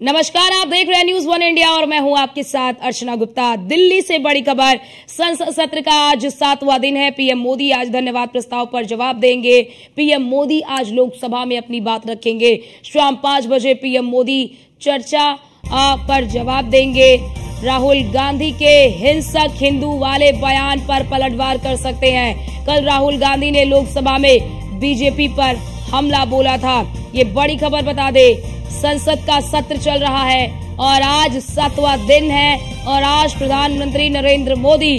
नमस्कार, आप देख रहे हैं न्यूज वन इंडिया और मैं हूं आपके साथ अर्चना गुप्ता। दिल्ली से बड़ी खबर। संसद सत्र का आज 7वां दिन है। पीएम मोदी आज धन्यवाद प्रस्ताव पर जवाब देंगे। पीएम मोदी आज लोकसभा में अपनी बात रखेंगे। शाम 5 बजे पीएम मोदी चर्चा पर जवाब देंगे। राहुल गांधी के हिंसक हिंदू वाले बयान पर पलटवार कर सकते हैं। कल राहुल गांधी ने लोकसभा में बीजेपी पर हमला बोला था। ये बड़ी खबर बता दे, संसद का सत्र चल रहा है और आज 7वां दिन है और आज प्रधानमंत्री नरेंद्र मोदी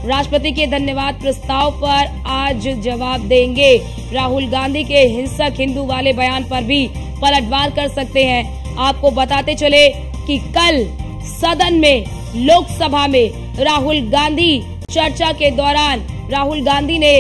राष्ट्रपति के धन्यवाद प्रस्ताव पर आज जवाब देंगे। राहुल गांधी के हिंसक हिंदू वाले बयान पर भी पलटवार कर सकते हैं। आपको बताते चले कि कल सदन में लोकसभा में राहुल गांधी चर्चा के दौरान राहुल गांधी ने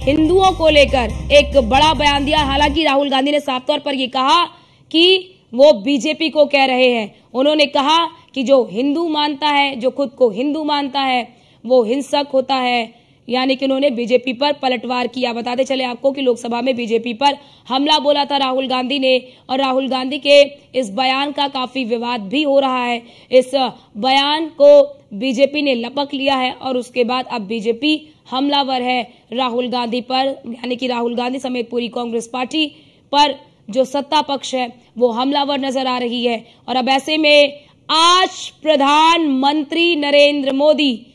हिंदुओं को लेकर एक बड़ा बयान दिया। हालांकि राहुल गांधी ने साफ तौर पर ये कहा कि वो बीजेपी को कह रहे हैं। उन्होंने कहा कि जो हिंदू मानता है, जो खुद को हिंदू मानता है, वो हिंसक होता है। यानी कि उन्होंने बीजेपी पर पलटवार किया। बताते चले आपको कि लोकसभा में बीजेपी पर हमला बोला था राहुल गांधी ने और राहुल गांधी के इस बयान का काफी विवाद भी हो रहा है। इस बयान को बीजेपी ने लपक लिया है और उसके बाद अब बीजेपी हमलावर है राहुल गांधी पर। यानी कि राहुल गांधी समेत पूरी कांग्रेस पार्टी पर जो सत्ता पक्ष है वो हमलावर नजर आ रही है। और अब ऐसे में आज प्रधानमंत्री नरेंद्र मोदी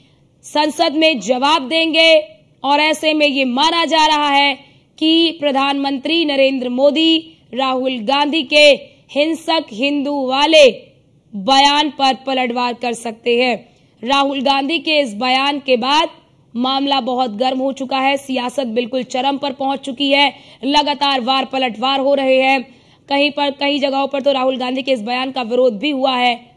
संसद में जवाब देंगे और ऐसे में ये माना जा रहा है कि प्रधानमंत्री नरेंद्र मोदी राहुल गांधी के हिंसक हिंदू वाले बयान पर पलटवार कर सकते हैं। राहुल गांधी के इस बयान के बाद मामला बहुत गर्म हो चुका है। सियासत बिल्कुल चरम पर पहुंच चुकी है। लगातार वार पलटवार हो रहे हैं। कई जगहों पर तो राहुल गांधी के इस बयान का विरोध भी हुआ है।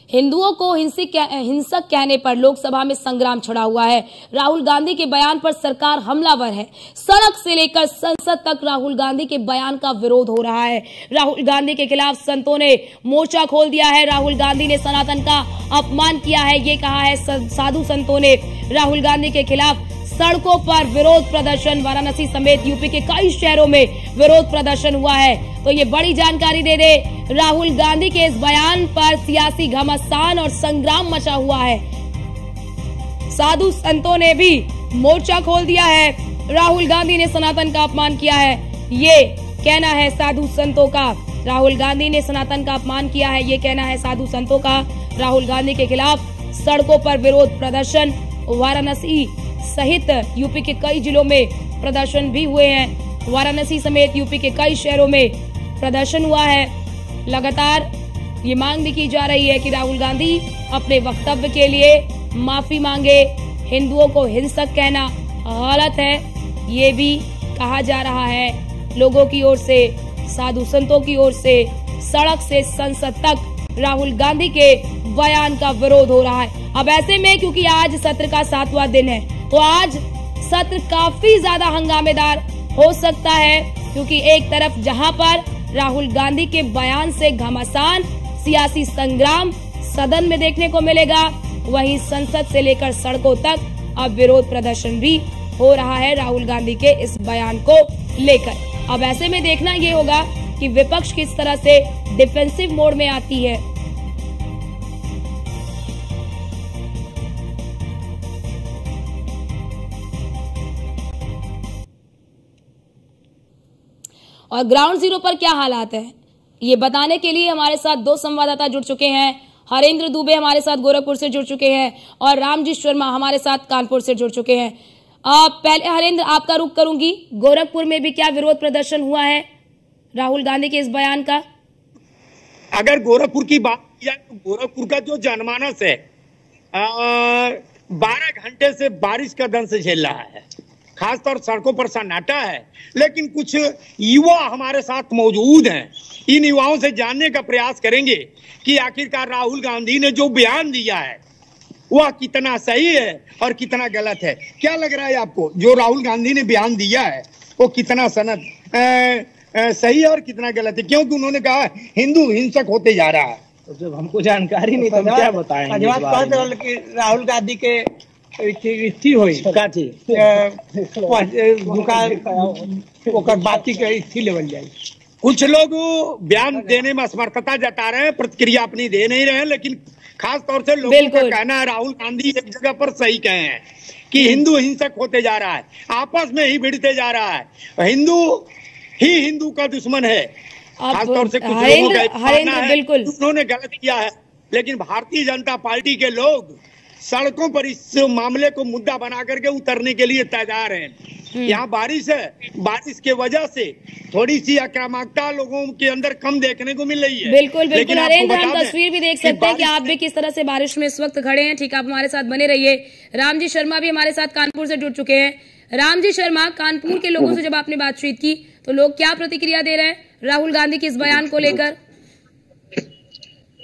हिंदुओं को हिंसक कहने पर लोकसभा में संग्राम छिड़ा हुआ है। राहुल गांधी के बयान पर सरकार हमलावर है। सड़क से लेकर संसद तक राहुल गांधी के बयान का विरोध हो रहा है। राहुल गांधी के खिलाफ संतों ने मोर्चा खोल दिया है। राहुल गांधी ने सनातन का अपमान किया है, ये कहा है साधु संतों ने। राहुल गांधी के खिलाफ सड़कों पर विरोध प्रदर्शन, वाराणसी समेत यूपी के कई शहरों में विरोध प्रदर्शन हुआ है। तो ये बड़ी जानकारी दे दे, राहुल गांधी के इस बयान पर सियासी घमासान और संग्राम मचा हुआ है। साधु संतों ने भी मोर्चा खोल दिया है। राहुल गांधी ने सनातन का अपमान किया है, ये कहना है साधु संतों का। राहुल गांधी ने सनातन का अपमान किया है, ये कहना है साधु संतों का। राहुल गांधी के खिलाफ सड़कों पर विरोध प्रदर्शन, वाराणसी सहित यूपी के कई जिलों में प्रदर्शन भी हुए हैं। वाराणसी समेत यूपी के कई शहरों में प्रदर्शन हुआ है। लगातार ये मांग भी की जा रही है कि राहुल गांधी अपने वक्तव्य के लिए माफी मांगे। हिंदुओं को हिंसक कहना गलत है, ये भी कहा जा रहा है लोगों की ओर से, साधु संतों की ओर से। सड़क से संसद तक राहुल गांधी के बयान का विरोध हो रहा है। अब ऐसे में क्योंकि आज सत्र का 7वां दिन है तो आज सत्र काफी ज्यादा हंगामेदार हो सकता है, क्योंकि एक तरफ जहां पर राहुल गांधी के बयान से घमासान, सियासी संग्राम सदन में देखने को मिलेगा, वहीं संसद से लेकर सड़कों तक अब विरोध प्रदर्शन भी हो रहा है राहुल गांधी के इस बयान को लेकर। अब ऐसे में देखना ये होगा कि विपक्ष किस तरह से डिफेंसिव मोड में आती है। और ग्राउंड जीरो पर क्या हालात है, ये बताने के लिए हमारे साथ दो संवाददाता जुड़ चुके हैं। हरेंद्र दुबे हमारे साथ गोरखपुर से जुड़ चुके हैं और रामजी शर्मा हमारे साथ कानपुर से जुड़ चुके हैं। पहले हरेंद्र, आपका रुख करूंगी। गोरखपुर में भी क्या विरोध प्रदर्शन हुआ है राहुल गांधी के इस बयान का? अगर गोरखपुर की बात की जाए तो गोरखपुर का जो जनमानस है 12 घंटे से बारिश का दंश झेल रहा है। खासतौर सड़कों पर सन्नाटा है, लेकिन कुछ युवा हमारे साथ मौजूद हैं। इन युवाओं से जानने का प्रयास करेंगे कि आखिरकार राहुल गांधी ने जो बयान दिया है वह कितना सही है और कितना गलत है। क्या लग रहा है आपको, जो राहुल गांधी ने बयान दिया है वो कितना सही है और कितना गलत है? क्योंकि उन्होंने कहा हिंदू हिंसक होते जा रहा है। तो जब हमको जानकारी नहीं तो हम क्या बताएंगे। राहुल गांधी के इच्छी हुई काठी दुकान ओकर बाती के इच्छी लेवल जाए। कुछ लोग बयान देने में असमर्थता जता रहे हैं, प्रतिक्रिया अपनी दे नहीं रहे हैं, लेकिन खास तौर से लोगों का कहना है राहुल गांधी एक जगह पर सही कहे हैं कि हिंदू हिंसक होते जा रहा है, आपस में ही भिड़ते जा रहा है, हिंदू ही हिंदू का दुश्मन है। खास तौर से कुछ लोगों का कहना है उन्होंने गलत किया है, लेकिन भारतीय जनता पार्टी के लोग सड़कों पर इस मामले को मुद्दा बना करके उतरने के लिए तैयार हैं। यहाँ बारिश है, बारिश के वजह से थोड़ी सी आक्रामकता लोगों के अंदर कम देखने को मिल रही है। बिल्कुल बिल्कुल हरेंद्र, हम तस्वीर भी देख सकते हैं कि आप भी किस तरह से बारिश में इस वक्त खड़े हैं। ठीक, आप हमारे साथ बने रहिए। रामजी शर्मा भी हमारे साथ कानपुर से जुड़ चुके हैं। रामजी शर्मा, कानपुर के लोगों से जब आपने बातचीत की तो लोग क्या प्रतिक्रिया दे रहे हैं राहुल गांधी के इस बयान को लेकर?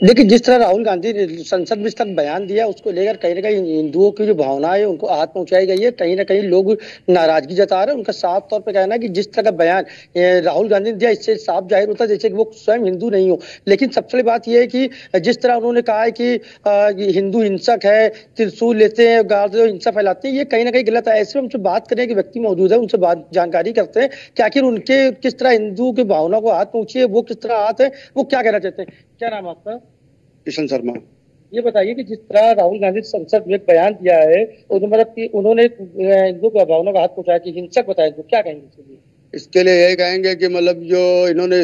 देखिए, जिस तरह राहुल गांधी ने संसद में तक बयान दिया उसको लेकर कहीं ना कहीं हिंदुओं की जो भावना है उनको आहत पहुंचाई गई है। कहीं ना कहीं लोग नाराजगी जता रहे हैं। उनका साफ तौर पे कहना है कि जिस तरह का बयान राहुल गांधी ने दिया इससे साफ जाहिर होता है जैसे कि वो स्वयं हिंदू नहीं हो। लेकिन सबसे बड़ी बात यह है कि जिस तरह उन्होंने कहा है कि हिंदू हिंसक है, त्रिशूल लेते हैं, गार्ड हिंसा फैलाते हैं, ये कहीं ना कहीं गलत है। ऐसे में हमसे बात करें कि व्यक्ति मौजूद है, उनसे बात जानकारी करते हैं कि आखिर उनके किस तरह हिंदू की भावना को आहत पहुंची है, वो किस तरह आहत है, वो क्या कहना चाहते हैं। क्या नाम आपका? किशन शर्मा। ये बताइए कि जिस तरह राहुल गांधी संसद में एक बयान दिया है मतलब कि उन्होंने हिंदू की भावना का हाथ पहुंचाया कि हिंसक बताया, तो क्या कहेंगे इसके लिए? इसके लिए यही कहेंगे कि मतलब जो इन्होंने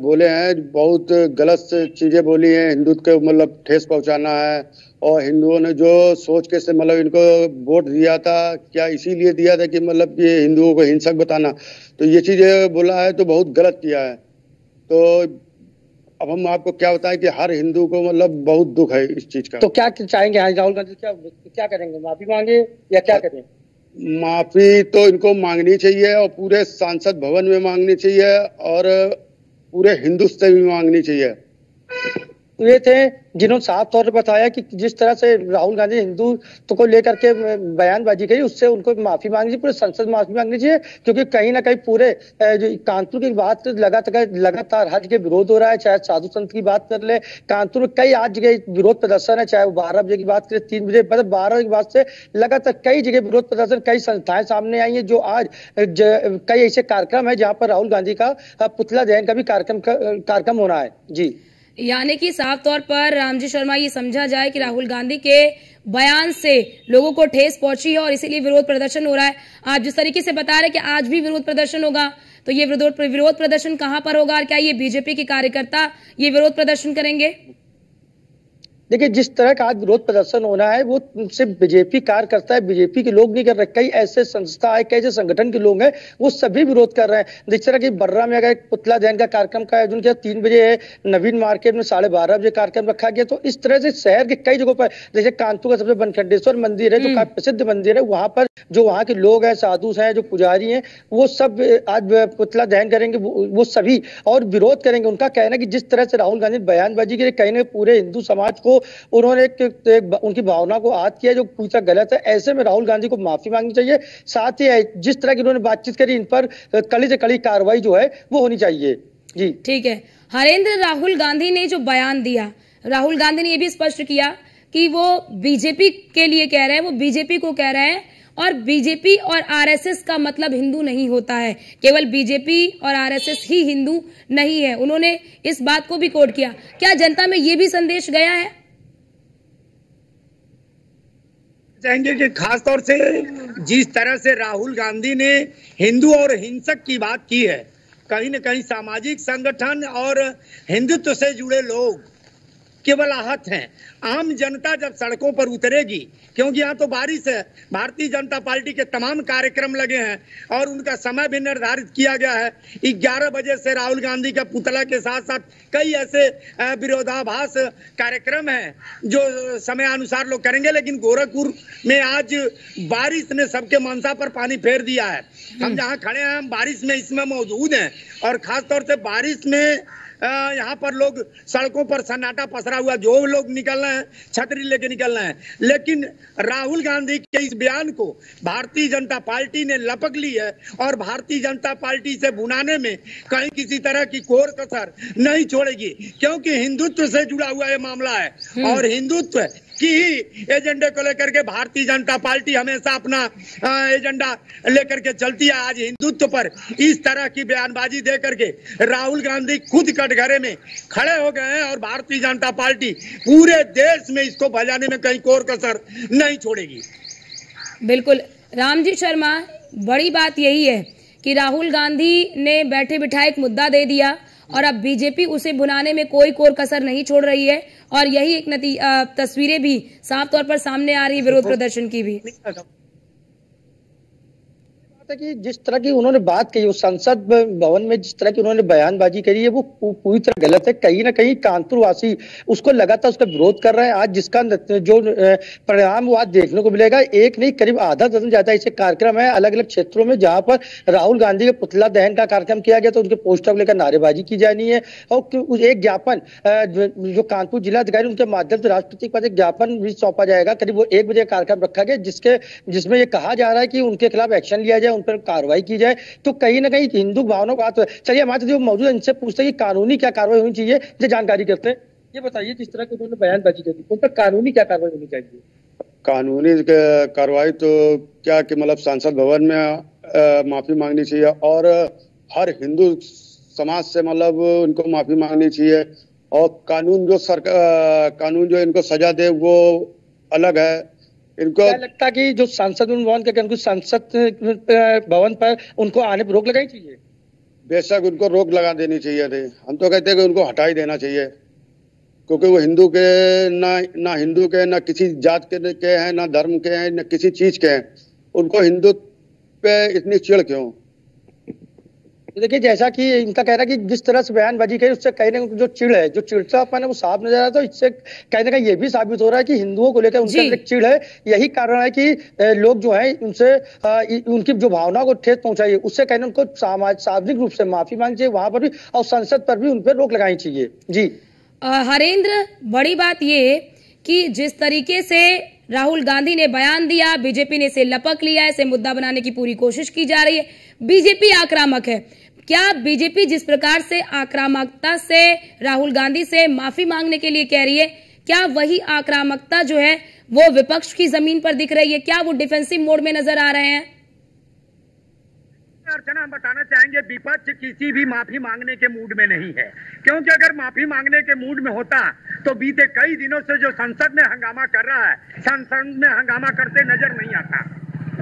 बोले हैं बहुत गलत चीजें बोली हैं, हिंदुत्व को मतलब ठेस पहुंचाना है। और हिंदुओं ने जो सोच के से मतलब इनको वोट दिया था, क्या इसीलिए दिया था कि मतलब ये हिंदुओं को हिंसक बताना, तो ये चीजें बोला है तो बहुत गलत किया है। तो अब हम आपको क्या बताएं कि हर हिंदू को मतलब बहुत दुख है इस चीज का। तो क्या चाहेंगे राहुल गांधी, क्या करेंगे? माफी मांगे या क्या करें? माफी तो इनको मांगनी चाहिए और पूरे सांसद भवन में मांगनी चाहिए और पूरे हिंदुस्तान में मांगनी चाहिए। ये थे जिन्होंने साफ तौर पर बताया कि जिस तरह से राहुल गांधी हिंदू को लेकर के बयानबाजी करी उससे उनको माफी मांगनी चाहिए, पूरे संसद में माफी मांगनी चाहिए। क्योंकि कहीं ना कहीं पूरे जो कानपुर की बात लगातार हर जगह विरोध हो रहा है। चाहे साधु संत की बात कर ले, कानपुर में कई आज जगह विरोध प्रदर्शन है, चाहे वो 12 बजे की बात करें, 3 बजे, मतलब 12 के बाद से लगातार कई जगह विरोध प्रदर्शन, कई संस्थाएं सामने आई है। जो आज कई ऐसे कार्यक्रम है जहाँ पर राहुल गांधी का पुतला दहन का भी कार्यक्रम होना है। जी, यानी कि साफ तौर पर रामजी शर्मा ये समझा जाए कि राहुल गांधी के बयान से लोगों को ठेस पहुंची है और इसीलिए विरोध प्रदर्शन हो रहा है। आप जिस तरीके से बता रहे हैं कि आज भी विरोध प्रदर्शन होगा, तो ये विरोध प्रदर्शन कहां पर होगा और क्या ये बीजेपी के कार्यकर्ता ये विरोध प्रदर्शन करेंगे? देखिए, जिस तरह का आज विरोध प्रदर्शन होना है वो सिर्फ बीजेपी कार्यकर्ता है, बीजेपी के लोग नहीं कर रहे। कई ऐसे संस्था है, कई ऐसे संगठन के लोग हैं, वो सभी विरोध कर रहे हैं। जिस तरह की बर्रा में अगर पुतला दहन का कार्यक्रम का आयोजन किया 3 बजे है, नवीन मार्केट में 12:30 बजे कार्यक्रम रखा गया। तो इस तरह से शहर के कई जगहों पर, जैसे कानपुर का सबसे बनखंडेश्वर मंदिर है जो काफी प्रसिद्ध मंदिर है, वहां पर जो वहाँ के लोग हैं, साधु हैं, जो पुजारी हैं, वो सब आज पुतला दहन करेंगे, वो सभी और विरोध करेंगे। उनका कहना है कि जिस तरह से राहुल गांधी बयानबाजी की कहीं ना पूरे हिंदू समाज को उन्होंने उनकी भावना को आहत किया जो पूरी तरह गलत है। ऐसे में राहुल गांधी को माफी मांगनी चाहिए। साथ ही जिस तरह की उन्होंने बातचीत करी, इन पर कड़ी से कड़ी कार्रवाई जो है वो होनी चाहिए। जी ठीक है हरेंद्र, राहुल गांधी ने जो बयान दिया, राहुल गांधी ने यह भी स्पष्ट किया कि वो बीजेपी के लिए कह रहे हैं, वो बीजेपी को कह रहे हैं और बीजेपी और आरएसएस का मतलब हिंदू नहीं होता है, केवल बीजेपी और आरएसएस ही हिंदू नहीं है। उन्होंने इस बात को भी कोट किया। क्या जनता में ये भी संदेश गया है? चाहेंगे कि खास तौर से जिस तरह से राहुल गांधी ने हिंदू और हिंसक की बात की है, कहीं न कहीं सामाजिक संगठन और हिंदुत्व से जुड़े लोग केवल आहत हैं। आम जनता जब सड़कों पर उतरेगी, क्योंकि यहाँ तो बारिश है, भारतीय जनता पार्टी के तमाम कार्यक्रम लगे हैं और उनका समय भी निर्धारित किया गया है। 11 बजे से राहुल गांधी का पुतला के साथ साथ कई ऐसे विरोधाभास कार्यक्रम हैं जो समयानुसार लोग करेंगे। लेकिन गोरखपुर में आज बारिश ने सबके मनसा पर पानी फेर दिया है। हम जहाँ खड़े हैं, हम बारिश में इसमें मौजूद हैं और खासतौर से बारिश में यहाँ पर लोग सड़कों पर सन्नाटा पसरा हुआ, जो लोग निकल रहे हैं छतरी लेके निकल रहे हैं। लेकिन राहुल गांधी के इस बयान को भारतीय जनता पार्टी ने लपक ली है और भारतीय जनता पार्टी से भुनाने में कहीं किसी तरह की कोर कसर नहीं छोड़ेगी, क्योंकि हिंदुत्व से जुड़ा हुआ ये मामला है और हिंदुत्व की ही एजेंडे को लेकर के भारतीय जनता पार्टी हमेशा अपना एजेंडा लेकर के चलती है। आज हिंदुत्व पर इस तरह की बयानबाजी दे करके राहुल गांधी खुद कटघरे में खड़े हो गए हैं और भारतीय जनता पार्टी पूरे देश में इसको भजाने में कहीं कोर कसर नहीं छोड़ेगी। बिल्कुल रामजी शर्मा, बड़ी बात यही है कि राहुल गांधी ने बैठे बिठाए एक मुद्दा दे दिया और अब बीजेपी उसे भुनाने में कोई कोर कसर नहीं छोड़ रही है और यही एक तस्वीरें भी साफ तौर पर सामने आ रही है विरोध प्रदर्शन की भी। कि जिस तरह की उन्होंने बात कही, उस संसद भवन में जिस तरह की उन्होंने बयानबाजी करी है वो पूरी तरह गलत है। कहीं ना कहीं कानपुर वासी उसको लगातार उसका विरोध कर रहे हैं। आज जिसका जो परिणाम वो आज देखने को मिलेगा, एक नहीं करीब आधा दर्जन ज्यादा ऐसे कार्यक्रम है अलग अलग क्षेत्रों में जहां पर राहुल गांधी के पुतला दहन का कार्यक्रम किया गया, तो उनके पोस्टर को लेकर नारेबाजी की जानी है और एक ज्ञापन जो कानपुर जिलाधिकारी उनके माध्यम से राष्ट्रपति के पास एक ज्ञापन भी सौंपा जाएगा। करीब वो 1 बजे कार्यक्रम रखा गया जिसमें ये कहा जा रहा है कि उनके खिलाफ एक्शन लिया जाए, उन पर कार्रवाई की जाए। तो कहीं ना कहीं हिंदू भावनाओं का चलिए हमारे जो मौजूद है इनसे पूछते हैं कि कानूनी क्या कार्रवाई होनी चाहिए, ये जानकारी करते हैं। ये बताइए जिस तरह की उन्होंने बयानबाजी करी उन पर कानूनी क्या कार्रवाई होनी चाहिए? कानूनी कार्रवाई तो क्या कि मतलब संसद भवन में माफी मांगनी चाहिए और हर हिंदू समाज से मतलब उनको माफी मांगनी चाहिए और कानून जो इनको सजा दे वो अलग है। इनको क्या लगता है कि जो संसद भवन के संसद भवन पर उनको आने पर रोक लगानी चाहिए? बेशक उनको रोक लगा देनी चाहिए थी। हम तो कहते हैं कि उनको हटा ही देना चाहिए क्योंकि वो हिंदू के ना हिंदू के ना किसी जात के हैं ना धर्म के हैं ना किसी चीज के हैं। उनको हिंदुत्व पे इतनी चिढ़ क्यों? देखिए जैसा कि इनका कहना है कि जिस तरह से बयानबाजी करी उससे कहीं ना जो चिढ़ है, जो चिड़चापन है वो साफ नजर आता है। तो इससे कहीं ना कहीं ये भी साबित हो रहा है कि हिंदुओं को लेकर उनके अंदर चिढ़ है। यही कारण है कि लोग जो है उनसे उनकी जो भावनाओं को ठेस पहुंचाई है उससे कहीं ना उनको सार्वजनिक रूप से माफी मांगनी चाहिए वहां पर भी और संसद पर भी उन पर रोक लगानी चाहिए। जी हरेंद्र, बड़ी बात ये कि जिस तरीके से राहुल गांधी ने बयान दिया, बीजेपी ने इसे लपक लिया, इसे मुद्दा बनाने की पूरी कोशिश की जा रही है। बीजेपी आक्रामक है। क्या बीजेपी जिस प्रकार से आक्रामकता से राहुल गांधी से माफी मांगने के लिए कह रही है, क्या वही आक्रामकता जो है वो विपक्ष की जमीन पर दिख रही है? क्या वो डिफेंसिव मोड में नजर आ रहे हैं? अर्चना, हम बताना चाहेंगे विपक्ष किसी भी माफी मांगने के मूड में नहीं है, क्योंकि अगर माफी मांगने के मूड में होता तो बीते कई दिनों से जो संसद में हंगामा कर रहा है, संसद में हंगामा करते नजर नहीं आता।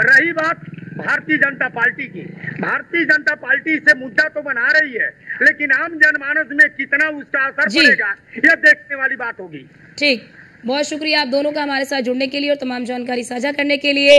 रही बात भारतीय जनता पार्टी की, भारतीय जनता पार्टी इसे मुद्दा तो बना रही है, लेकिन आम जनमानस में कितना उसका असर पड़ेगा यह देखने वाली बात होगी। ठीक, बहुत शुक्रिया आप दोनों का हमारे साथ जुड़ने के लिए और तमाम जानकारी साझा करने के लिए।